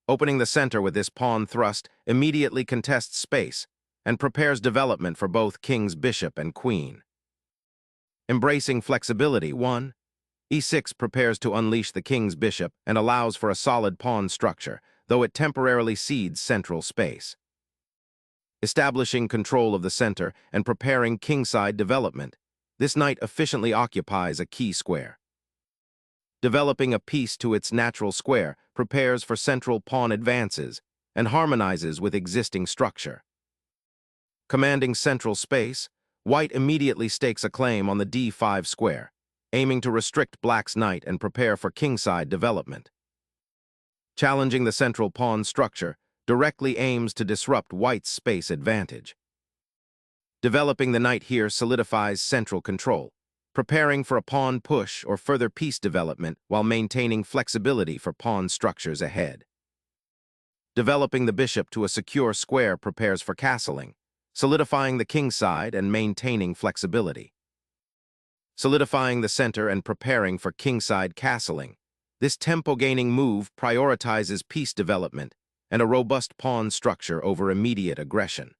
Opening the center with this pawn thrust immediately contests space and prepares development for both king's bishop and queen. Embracing flexibility, 1. e6 prepares to unleash the king's bishop and allows for a solid pawn structure, though it temporarily cedes central space. Establishing control of the center and preparing kingside development, this knight efficiently occupies a key square. Developing a piece to its natural square prepares for central pawn advances and harmonizes with existing structure. Commanding central space, white immediately stakes a claim on the d5 square, aiming to restrict black's knight and prepare for kingside development. Challenging the central pawn structure directly aims to disrupt white's space advantage. Developing the knight here solidifies central control, preparing for a pawn push or further piece development while maintaining flexibility for pawn structures ahead. Developing the bishop to a secure square prepares for castling, solidifying the kingside and maintaining flexibility. Solidifying the center and preparing for kingside castling, this tempo-gaining move prioritizes piece development and a robust pawn structure over immediate aggression.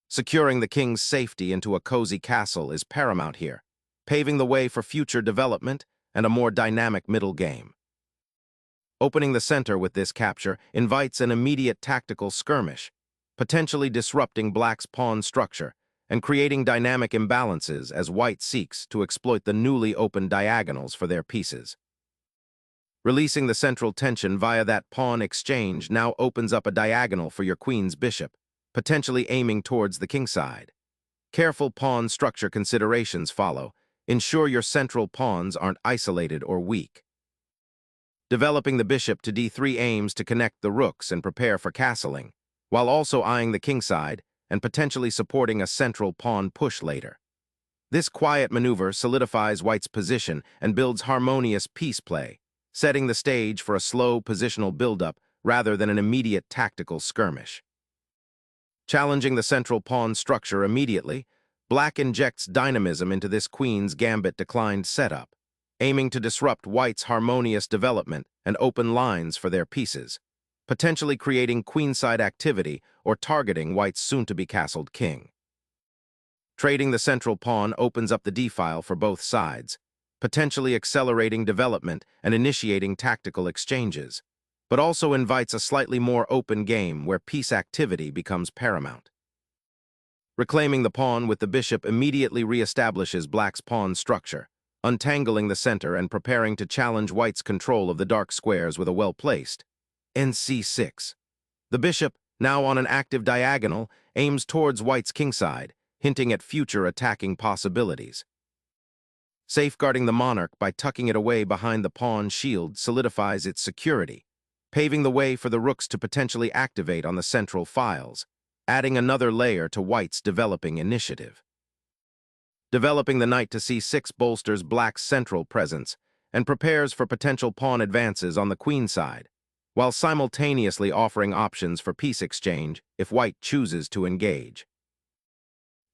Securing the king's safety into a cozy castle is paramount here, paving the way for future development and a more dynamic middle game. Opening the center with this capture invites an immediate tactical skirmish, potentially disrupting black's pawn structure and creating dynamic imbalances as white seeks to exploit the newly opened diagonals for their pieces. Releasing the central tension via that pawn exchange now opens up a diagonal for your queen's bishop, potentially aiming towards the kingside. Careful pawn structure considerations follow. Ensure your central pawns aren't isolated or weak. Developing the bishop to d3 aims to connect the rooks and prepare for castling, while also eyeing the kingside and potentially supporting a central pawn push later. This quiet maneuver solidifies white's position and builds harmonious piece play, setting the stage for a slow positional buildup rather than an immediate tactical skirmish. Challenging the central pawn structure immediately, black injects dynamism into this queen's gambit declined setup, aiming to disrupt white's harmonious development and open lines for their pieces, potentially creating queenside activity or targeting white's soon-to-be-castled king. Trading the central pawn opens up the d-file for both sides, potentially accelerating development and initiating tactical exchanges, but also invites a slightly more open game where piece activity becomes paramount. Reclaiming the pawn with the bishop immediately reestablishes black's pawn structure, untangling the center and preparing to challenge white's control of the dark squares with a well-placed nc6. The bishop, now on an active diagonal, aims towards white's kingside, hinting at future attacking possibilities. Safeguarding the monarch by tucking it away behind the pawn shield solidifies its security, paving the way for the rooks to potentially activate on the central files, adding another layer to white's developing initiative. Developing the knight to c6 bolsters black's central presence and prepares for potential pawn advances on the queen side, while simultaneously offering options for piece exchange if white chooses to engage.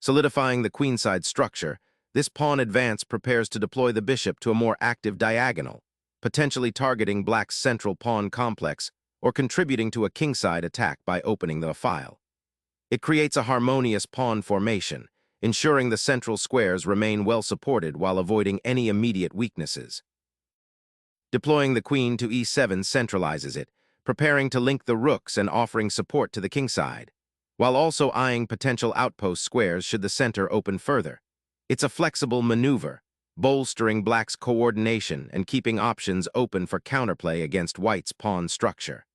Solidifying the queenside structure, this pawn advance prepares to deploy the bishop to a more active diagonal, potentially targeting black's central pawn complex or contributing to a kingside attack by opening the file. It creates a harmonious pawn formation, ensuring the central squares remain well supported while avoiding any immediate weaknesses. Deploying the queen to e7 centralizes it, preparing to link the rooks and offering support to the kingside, while also eyeing potential outpost squares should the center open further. It's a flexible maneuver, bolstering black's coordination and keeping options open for counterplay against white's pawn structure.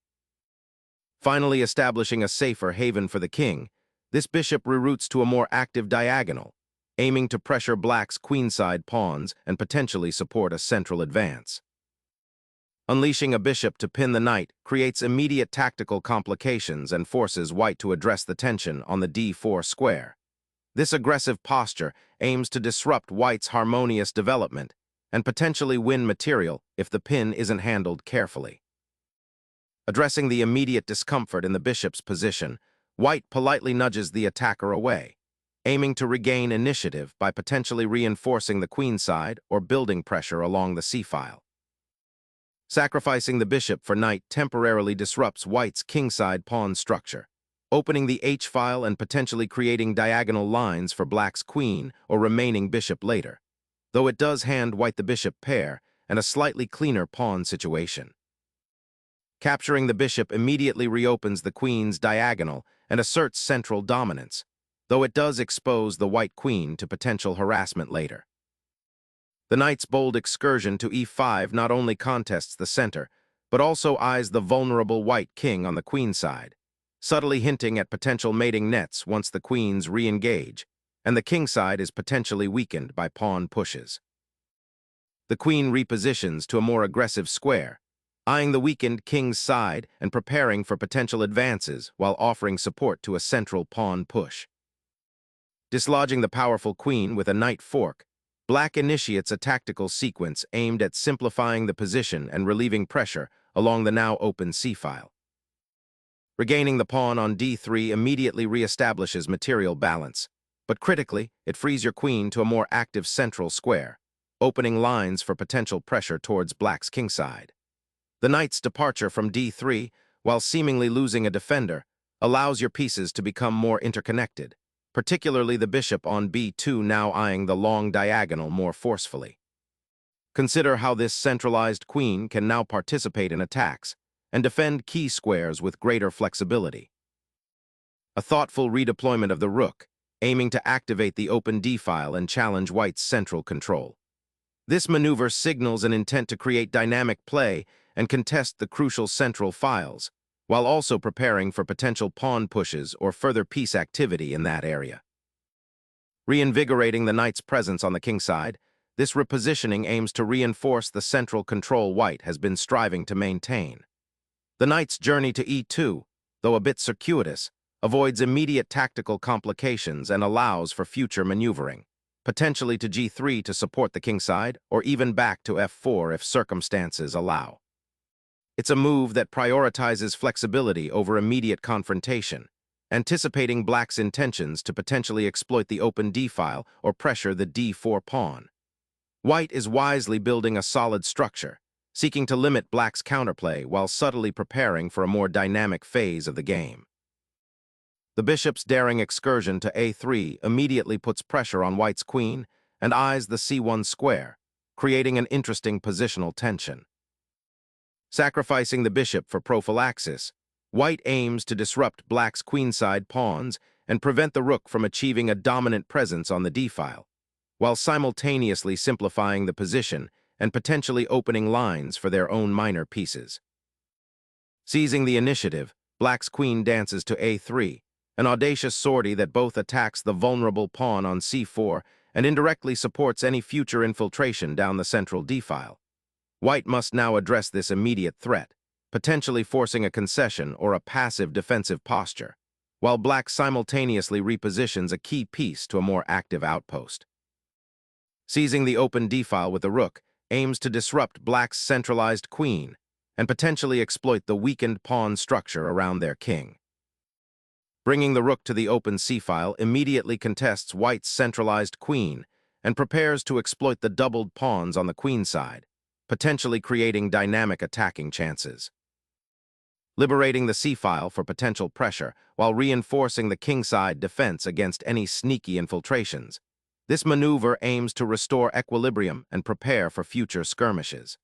Finally establishing a safer haven for the king, this bishop reroutes to a more active diagonal, aiming to pressure black's queenside pawns and potentially support a central advance. Unleashing a bishop to pin the knight creates immediate tactical complications and forces white to address the tension on the d4 square. This aggressive posture aims to disrupt white's harmonious development and potentially win material if the pin isn't handled carefully. Addressing the immediate discomfort in the bishop's position, white politely nudges the attacker away, aiming to regain initiative by potentially reinforcing the queenside or building pressure along the c-file. Sacrificing the bishop for knight temporarily disrupts white's kingside pawn structure, opening the h-file and potentially creating diagonal lines for black's queen or remaining bishop later, though it does hand white the bishop pair and a slightly cleaner pawn situation. Capturing the bishop immediately reopens the queen's diagonal and asserts central dominance, though it does expose the white queen to potential harassment later. The knight's bold excursion to e5 not only contests the center, but also eyes the vulnerable white king on the queen side, subtly hinting at potential mating nets once the queens re-engage, and the king side is potentially weakened by pawn pushes. The queen repositions to a more aggressive square, eyeing the weakened king's side and preparing for potential advances while offering support to a central pawn push. Dislodging the powerful queen with a knight fork, black initiates a tactical sequence aimed at simplifying the position and relieving pressure along the now open c-file. Regaining the pawn on d3 immediately reestablishes material balance, but critically, it frees your queen to a more active central square, opening lines for potential pressure towards black's kingside. The knight's departure from d3, while seemingly losing a defender, allows your pieces to become more interconnected, particularly the bishop on b2 now eyeing the long diagonal more forcefully. Consider how this centralized queen can now participate in attacks and defend key squares with greater flexibility. A thoughtful redeployment of the rook, aiming to activate the open d-file and challenge white's central control. This maneuver signals an intent to create dynamic play and contest the crucial central files, while also preparing for potential pawn pushes or further piece activity in that area. Reinvigorating the knight's presence on the kingside, this repositioning aims to reinforce the central control white has been striving to maintain. The knight's journey to e2, though a bit circuitous, avoids immediate tactical complications and allows for future maneuvering, potentially to g3 to support the kingside or even back to f4 if circumstances allow. It's a move that prioritizes flexibility over immediate confrontation, anticipating black's intentions to potentially exploit the open d-file or pressure the d4 pawn. White is wisely building a solid structure, seeking to limit black's counterplay while subtly preparing for a more dynamic phase of the game. The bishop's daring excursion to a3 immediately puts pressure on white's queen and eyes the c1 square, creating an interesting positional tension. Sacrificing the bishop for prophylaxis, white aims to disrupt black's queenside pawns and prevent the rook from achieving a dominant presence on the d-file, while simultaneously simplifying the position and potentially opening lines for their own minor pieces. Seizing the initiative, black's queen dances to a3, an audacious sortie that both attacks the vulnerable pawn on c4 and indirectly supports any future infiltration down the central d-file. White must now address this immediate threat, potentially forcing a concession or a passive defensive posture, while black simultaneously repositions a key piece to a more active outpost. Seizing the open d-file with the rook aims to disrupt black's centralized queen and potentially exploit the weakened pawn structure around their king. Bringing the rook to the open c-file immediately contests white's centralized queen and prepares to exploit the doubled pawns on the queen side, potentially creating dynamic attacking chances. Liberating the c-file for potential pressure while reinforcing the kingside defense against any sneaky infiltrations, this maneuver aims to restore equilibrium and prepare for future skirmishes.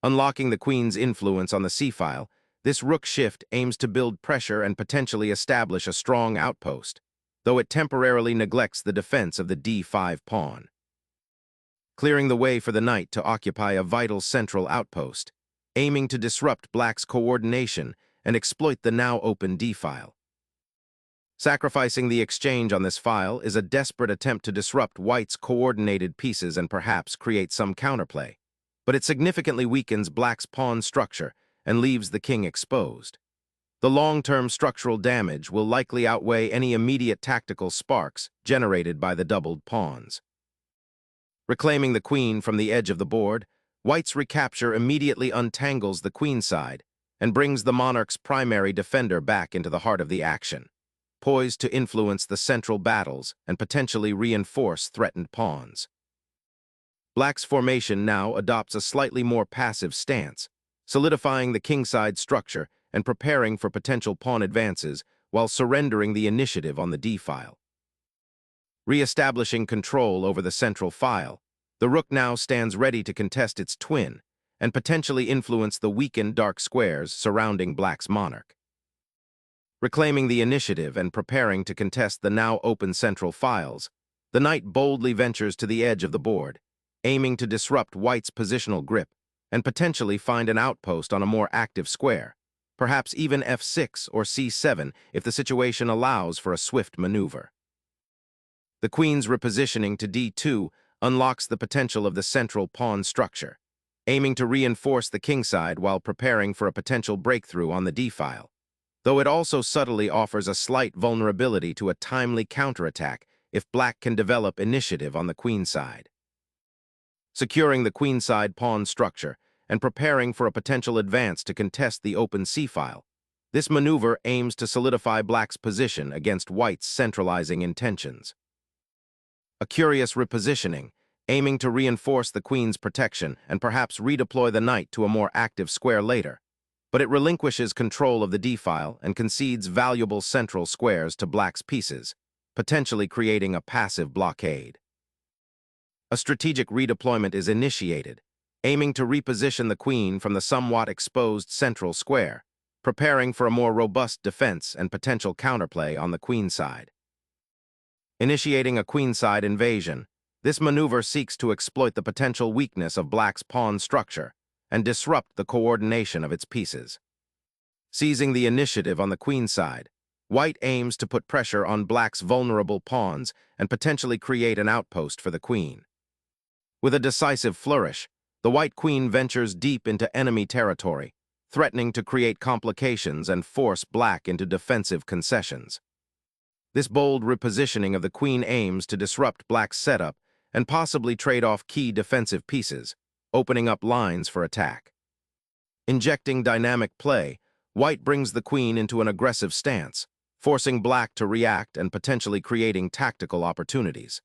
Unlocking the queen's influence on the c-file, this rook shift aims to build pressure and potentially establish a strong outpost, though it temporarily neglects the defense of the d5 pawn. Clearing the way for the knight to occupy a vital central outpost, aiming to disrupt black's coordination and exploit the now open d-file. Sacrificing the exchange on this file is a desperate attempt to disrupt white's coordinated pieces and perhaps create some counterplay, but it significantly weakens black's pawn structure and leaves the king exposed. The long-term structural damage will likely outweigh any immediate tactical sparks generated by the doubled pawns. Reclaiming the queen from the edge of the board, white's recapture immediately untangles the queen side and brings the monarch's primary defender back into the heart of the action, poised to influence the central battles and potentially reinforce threatened pawns. Black's formation now adopts a slightly more passive stance, solidifying the kingside structure and preparing for potential pawn advances while surrendering the initiative on the d-file. Re-establishing control over the central file, the rook now stands ready to contest its twin and potentially influence the weakened dark squares surrounding Black's monarch. Reclaiming the initiative and preparing to contest the now open central files, the knight boldly ventures to the edge of the board, aiming to disrupt White's positional grip and potentially find an outpost on a more active square, perhaps even f6 or c7 if the situation allows for a swift maneuver. The queen's repositioning to d2 unlocks the potential of the central pawn structure, aiming to reinforce the kingside while preparing for a potential breakthrough on the d-file, though it also subtly offers a slight vulnerability to a timely counterattack if Black can develop initiative on the queenside. Securing the queenside pawn structure and preparing for a potential advance to contest the open c-file, this maneuver aims to solidify Black's position against White's centralizing intentions. A curious repositioning, aiming to reinforce the queen's protection and perhaps redeploy the knight to a more active square later, but it relinquishes control of the d-file and concedes valuable central squares to Black's pieces, potentially creating a passive blockade. A strategic redeployment is initiated, aiming to reposition the queen from the somewhat exposed central square, preparing for a more robust defense and potential counterplay on the queenside. Initiating a queenside invasion, this maneuver seeks to exploit the potential weakness of Black's pawn structure and disrupt the coordination of its pieces. Seizing the initiative on the queenside, White aims to put pressure on Black's vulnerable pawns and potentially create an outpost for the queen. With a decisive flourish, the White queen ventures deep into enemy territory, threatening to create complications and force Black into defensive concessions. This bold repositioning of the queen aims to disrupt Black's setup and possibly trade off key defensive pieces, opening up lines for attack. Injecting dynamic play, White brings the queen into an aggressive stance, forcing Black to react and potentially creating tactical opportunities.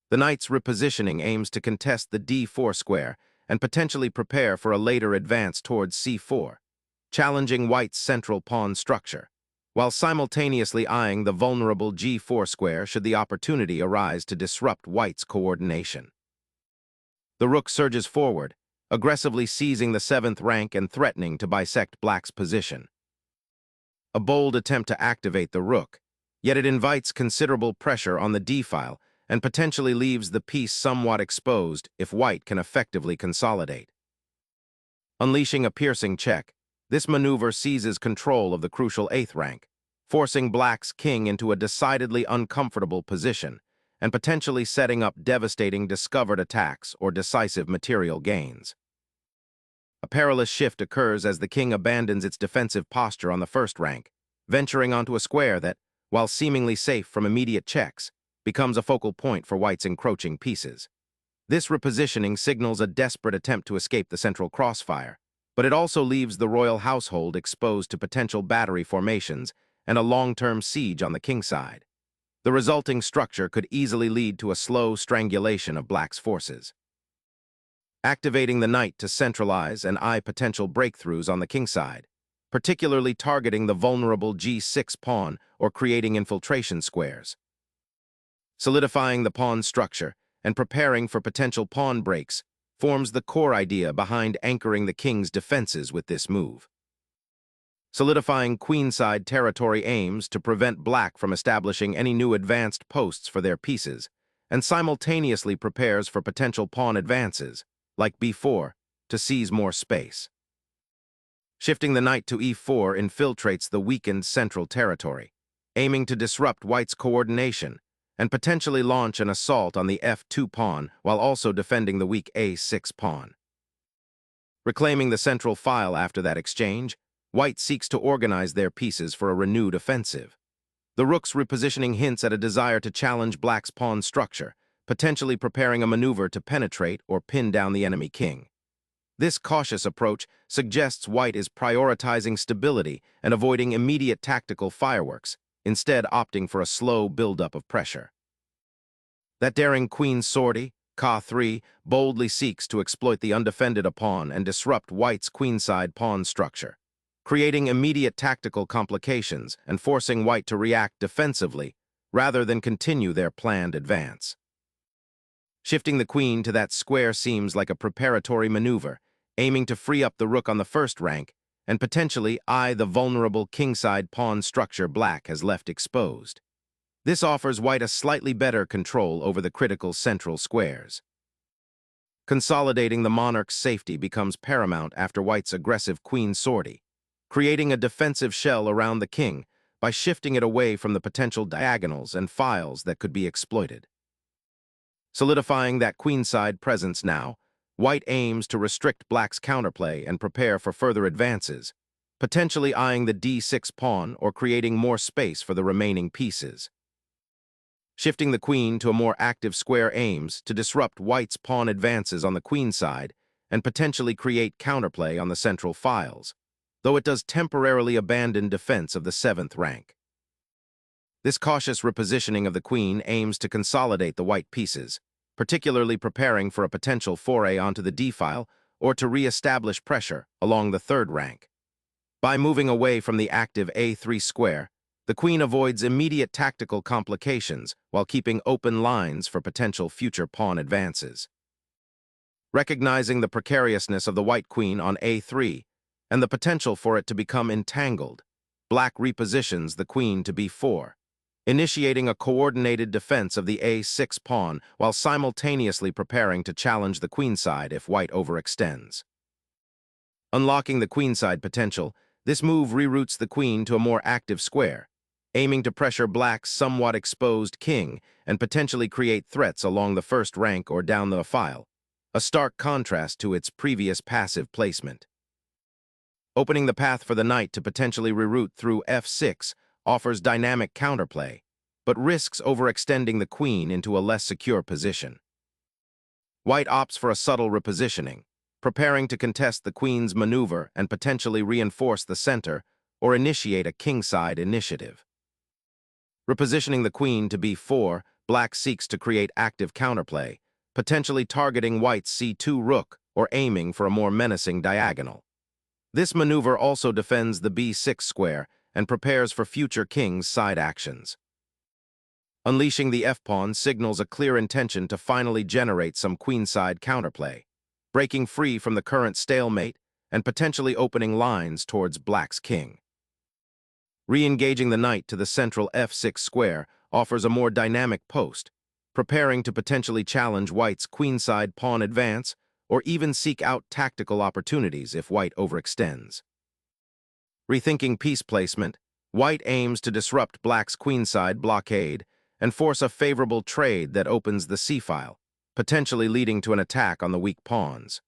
The knight's repositioning aims to contest the d4 square and potentially prepare for a later advance towards c4, challenging White's central pawn structure, while simultaneously eyeing the vulnerable g4 square should the opportunity arise to disrupt White's coordination. The rook surges forward, aggressively seizing the 7th rank and threatening to bisect Black's position. A bold attempt to activate the rook, yet it invites considerable pressure on the d-file and potentially leaves the piece somewhat exposed if White can effectively consolidate. Unleashing a piercing check, this maneuver seizes control of the crucial 8th rank, forcing Black's king into a decidedly uncomfortable position and potentially setting up devastating discovered attacks or decisive material gains. A perilous shift occurs as the king abandons its defensive posture on the 1st rank, venturing onto a square that, while seemingly safe from immediate checks, becomes a focal point for White's encroaching pieces. This repositioning signals a desperate attempt to escape the central crossfire, but it also leaves the royal household exposed to potential battery formations and a long-term siege on the kingside. The resulting structure could easily lead to a slow strangulation of Black's forces. Activating the knight to centralize and eye potential breakthroughs on the kingside, particularly targeting the vulnerable g6 pawn or creating infiltration squares. Solidifying the pawn structure and preparing for potential pawn breaks forms the core idea behind anchoring the king's defenses with this move. Solidifying queenside territory aims to prevent Black from establishing any new advanced posts for their pieces, and simultaneously prepares for potential pawn advances, like b4, to seize more space. Shifting the knight to e4 infiltrates the weakened central territory, aiming to disrupt White's coordination and potentially launch an assault on the f2 pawn while also defending the weak a6 pawn. Reclaiming the central file after that exchange, White seeks to organize their pieces for a renewed offensive. The rook's repositioning hints at a desire to challenge Black's pawn structure, potentially preparing a maneuver to penetrate or pin down the enemy king. This cautious approach suggests White is prioritizing stability and avoiding immediate tactical fireworks, instead opting for a slow buildup of pressure. That daring queen sortie, Ka3 boldly seeks to exploit the undefended pawn and disrupt white's queenside pawn structure, creating immediate tactical complications and forcing white to react defensively rather than continue their planned advance. Shifting the queen to that square seems like a preparatory maneuver, aiming to free up the rook on the first rank and potentially eye the vulnerable kingside pawn structure black has left exposed. This offers white a slightly better control over the critical central squares. Consolidating the monarch's safety becomes paramount after white's aggressive queen sortie, creating a defensive shell around the king by shifting it away from the potential diagonals and files that could be exploited. Solidifying that queenside presence now, white aims to restrict black's counterplay and prepare for further advances, potentially eyeing the d6 pawn or creating more space for the remaining pieces. Shifting the queen to a more active square aims to disrupt white's pawn advances on the queen side and potentially create counterplay on the central files, though it does temporarily abandon defense of the 7th rank. This cautious repositioning of the queen aims to consolidate the white pieces, particularly preparing for a potential foray onto the d-file or to re-establish pressure along the 3rd rank. By moving away from the active a3 square, the queen avoids immediate tactical complications while keeping open lines for potential future pawn advances. Recognizing the precariousness of the white queen on a3 and the potential for it to become entangled, black repositions the queen to b4, initiating a coordinated defense of the a6 pawn while simultaneously preparing to challenge the queenside if white overextends. Unlocking the queenside potential, this move reroutes the queen to a more active square, aiming to pressure black's somewhat exposed king and potentially create threats along the 1st rank or down the file, a stark contrast to its previous passive placement. Opening the path for the knight to potentially reroute through f6 offers dynamic counterplay, but risks overextending the queen into a less secure position. White opts for a subtle repositioning, preparing to contest the queen's maneuver and potentially reinforce the center or initiate a kingside initiative. Repositioning the queen to b4, black seeks to create active counterplay, potentially targeting white's c2 rook or aiming for a more menacing diagonal. This maneuver also defends the b6 square and prepares for future king's side actions. Unleashing the f-pawn signals a clear intention to finally generate some queenside counterplay, breaking free from the current stalemate and potentially opening lines towards black's king. Re-engaging the knight to the central f6 square offers a more dynamic post, preparing to potentially challenge white's queenside pawn advance or even seek out tactical opportunities if white overextends. Rethinking piece placement, white aims to disrupt black's queenside blockade and force a favorable trade that opens the c-file, potentially leading to an attack on the weak pawns.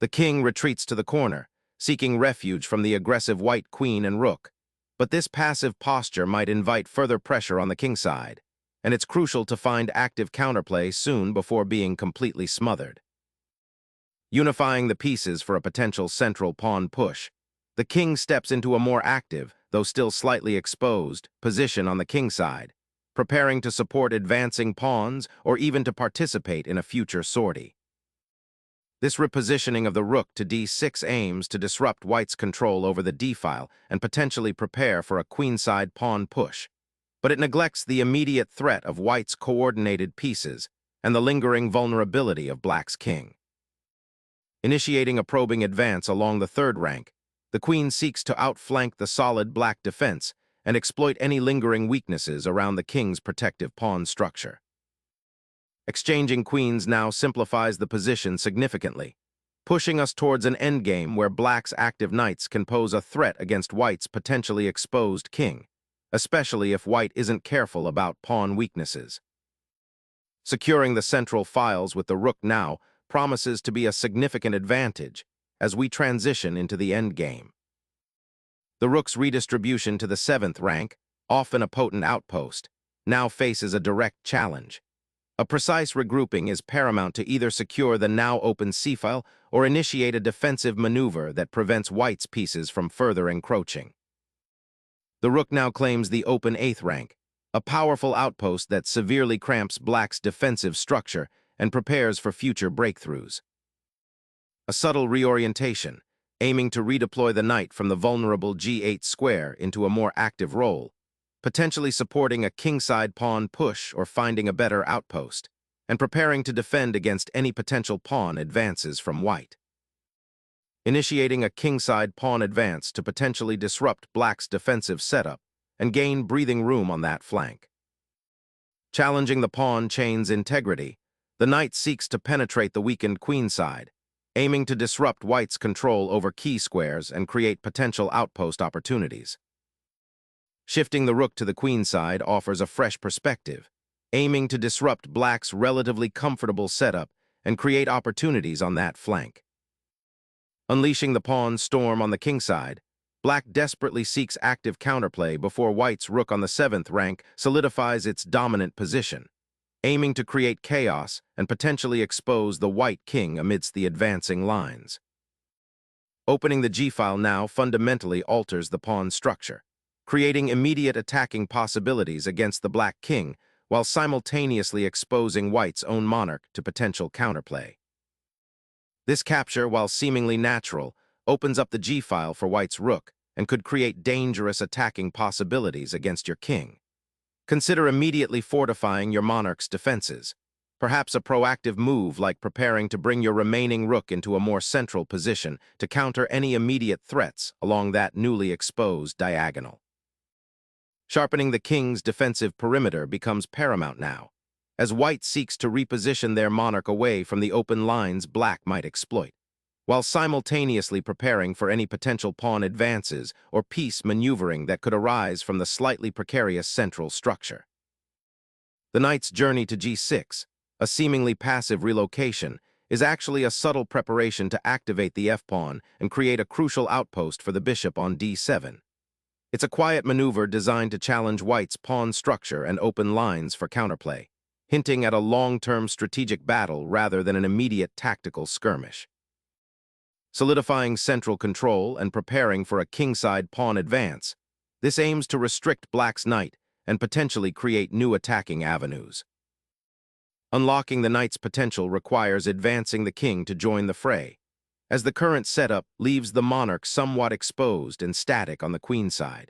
The king retreats to the corner, seeking refuge from the aggressive white queen and rook, but this passive posture might invite further pressure on the kingside, and it's crucial to find active counterplay soon before being completely smothered. Unifying the pieces for a potential central pawn push, the king steps into a more active, though still slightly exposed, position on the kingside, preparing to support advancing pawns or even to participate in a future sortie. This repositioning of the rook to d6 aims to disrupt white's control over the d-file and potentially prepare for a queenside pawn push, but it neglects the immediate threat of white's coordinated pieces and the lingering vulnerability of black's king. Initiating a probing advance along the 3rd rank, the queen seeks to outflank the solid black defense and exploit any lingering weaknesses around the king's protective pawn structure. Exchanging queens now simplifies the position significantly, pushing us towards an endgame where black's active knights can pose a threat against white's potentially exposed king, especially if white isn't careful about pawn weaknesses. Securing the central files with the rook now promises to be a significant advantage as we transition into the endgame. The rook's redistribution to the 7th rank, often a potent outpost, now faces a direct challenge. A precise regrouping is paramount to either secure the now open c-file or initiate a defensive maneuver that prevents white's pieces from further encroaching. The rook now claims the open 8th rank, a powerful outpost that severely cramps black's defensive structure and prepares for future breakthroughs. A subtle reorientation, aiming to redeploy the knight from the vulnerable G8 square into a more active role, potentially supporting a kingside pawn push or finding a better outpost, and preparing to defend against any potential pawn advances from white. Initiating a kingside pawn advance to potentially disrupt black's defensive setup and gain breathing room on that flank. Challenging the pawn chain's integrity, the knight seeks to penetrate the weakened queenside, aiming to disrupt white's control over key squares and create potential outpost opportunities. Shifting the rook to the queenside offers a fresh perspective, aiming to disrupt black's relatively comfortable setup and create opportunities on that flank. Unleashing the pawn storm on the kingside, black desperately seeks active counterplay before white's rook on the 7th rank solidifies its dominant position, aiming to create chaos and potentially expose the white king amidst the advancing lines. Opening the g-file now fundamentally alters the pawn structure, creating immediate attacking possibilities against the black king while simultaneously exposing white's own monarch to potential counterplay. This capture, while seemingly natural, opens up the g-file for white's rook and could create dangerous attacking possibilities against your king. Consider immediately fortifying your monarch's defenses, perhaps a proactive move like preparing to bring your remaining rook into a more central position to counter any immediate threats along that newly exposed diagonal. Sharpening the king's defensive perimeter becomes paramount now, as white seeks to reposition their monarch away from the open lines black might exploit, while simultaneously preparing for any potential pawn advances or piece maneuvering that could arise from the slightly precarious central structure. The knight's journey to g6, a seemingly passive relocation, is actually a subtle preparation to activate the f-pawn and create a crucial outpost for the bishop on d7. It's a quiet maneuver designed to challenge white's pawn structure and open lines for counterplay, hinting at a long-term strategic battle rather than an immediate tactical skirmish. Solidifying central control and preparing for a kingside pawn advance, this aims to restrict black's knight and potentially create new attacking avenues. Unlocking the knight's potential requires advancing the king to join the fray, as the current setup leaves the monarch somewhat exposed and static on the queenside.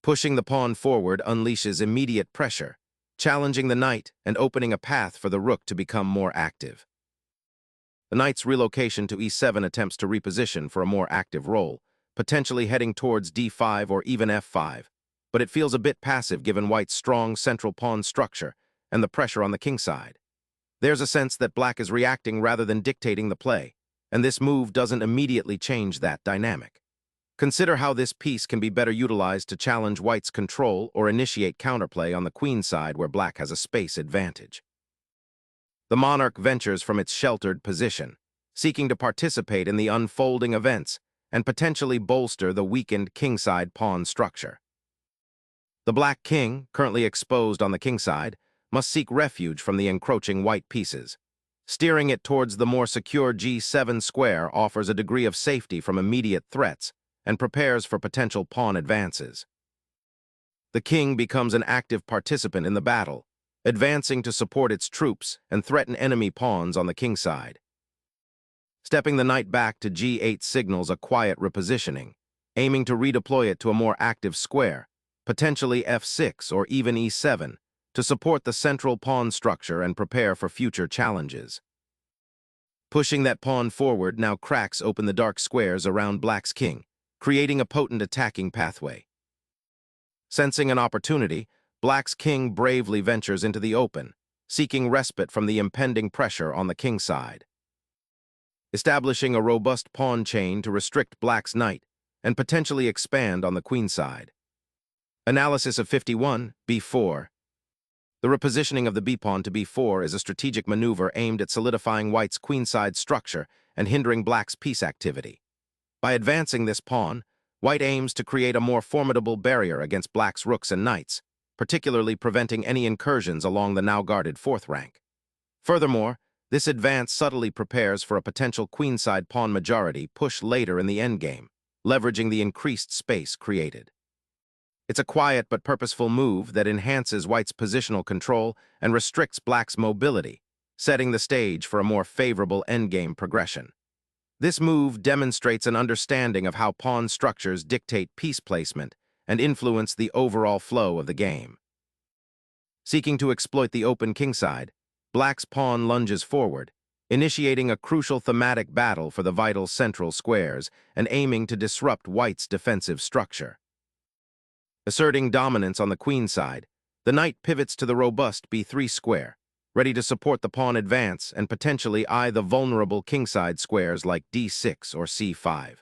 Pushing the pawn forward unleashes immediate pressure, challenging the knight and opening a path for the rook to become more active. The knight's relocation to e7 attempts to reposition for a more active role, potentially heading towards d5 or even f5, but it feels a bit passive given white's strong central pawn structure and the pressure on the kingside. There's a sense that black is reacting rather than dictating the play, and this move doesn't immediately change that dynamic. Consider how this piece can be better utilized to challenge white's control or initiate counterplay on the queenside where black has a space advantage. The monarch ventures from its sheltered position, seeking to participate in the unfolding events and potentially bolster the weakened kingside pawn structure. The black king, currently exposed on the kingside, must seek refuge from the encroaching white pieces. Steering it towards the more secure g7 square offers a degree of safety from immediate threats and prepares for potential pawn advances. The king becomes an active participant in the battle, advancing to support its troops and threaten enemy pawns on the kingside. Stepping the knight back to g8 signals a quiet repositioning, aiming to redeploy it to a more active square, potentially f6 or even e7, to support the central pawn structure and prepare for future challenges. Pushing that pawn forward now cracks open the dark squares around black's king, creating a potent attacking pathway. Sensing an opportunity, black's king bravely ventures into the open, seeking respite from the impending pressure on the kingside. Establishing a robust pawn chain to restrict black's knight and potentially expand on the queenside. Analysis of 51, b4. The repositioning of the b-pawn to b4 is a strategic maneuver aimed at solidifying white's queenside structure and hindering black's piece activity. By advancing this pawn, white aims to create a more formidable barrier against black's rooks and knights, particularly preventing any incursions along the now guarded 4th rank. Furthermore, this advance subtly prepares for a potential queenside pawn majority push later in the endgame, leveraging the increased space created. It's a quiet but purposeful move that enhances white's positional control and restricts black's mobility, setting the stage for a more favorable endgame progression. This move demonstrates an understanding of how pawn structures dictate piece placement and influence the overall flow of the game. Seeking to exploit the open kingside, Black's pawn lunges forward, initiating a crucial thematic battle for the vital central squares and aiming to disrupt White's defensive structure. Asserting dominance on the queen side, the knight pivots to the robust b3 square, ready to support the pawn advance and potentially eye the vulnerable kingside squares like d6 or c5.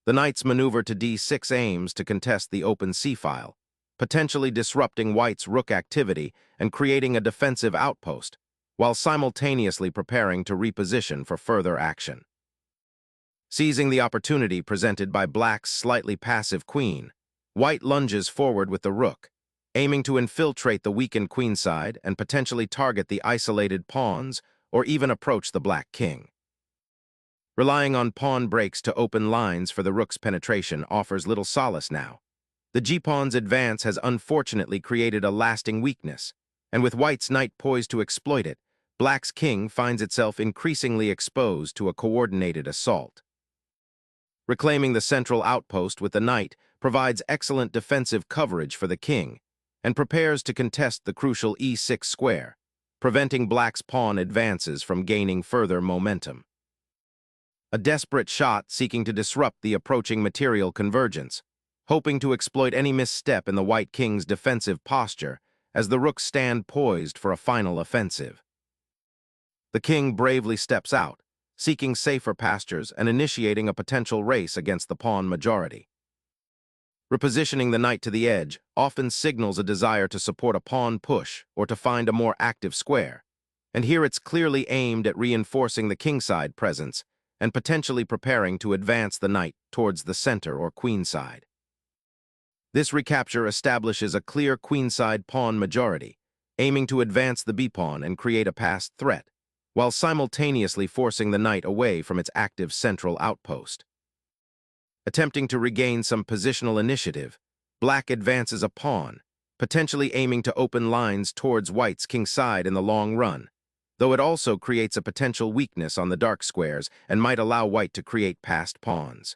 The knight's maneuver to d6 aims to contest the open c-file, potentially disrupting White's rook activity and creating a defensive outpost, while simultaneously preparing to reposition for further action. Seizing the opportunity presented by Black's slightly passive queen, White lunges forward with the rook, aiming to infiltrate the weakened queenside and potentially target the isolated pawns or even approach the Black king. Relying on pawn breaks to open lines for the rook's penetration offers little solace now. The g-pawn's advance has unfortunately created a lasting weakness, and with White's knight poised to exploit it, Black's king finds itself increasingly exposed to a coordinated assault. Reclaiming the central outpost with the knight provides excellent defensive coverage for the king and prepares to contest the crucial e6 square, preventing Black's pawn advances from gaining further momentum. A desperate shot seeking to disrupt the approaching material convergence, hoping to exploit any misstep in the White king's defensive posture as the rooks stand poised for a final offensive. The king bravely steps out, seeking safer pastures and initiating a potential race against the pawn majority. Repositioning the knight to the edge often signals a desire to support a pawn push or to find a more active square, and here it's clearly aimed at reinforcing the kingside presence and potentially preparing to advance the knight towards the center or queenside. This recapture establishes a clear queenside pawn majority, aiming to advance the b-pawn and create a passed threat, while simultaneously forcing the knight away from its active central outpost. Attempting to regain some positional initiative, Black advances a pawn, potentially aiming to open lines towards White's kingside in the long run, though it also creates a potential weakness on the dark squares and might allow White to create passed pawns.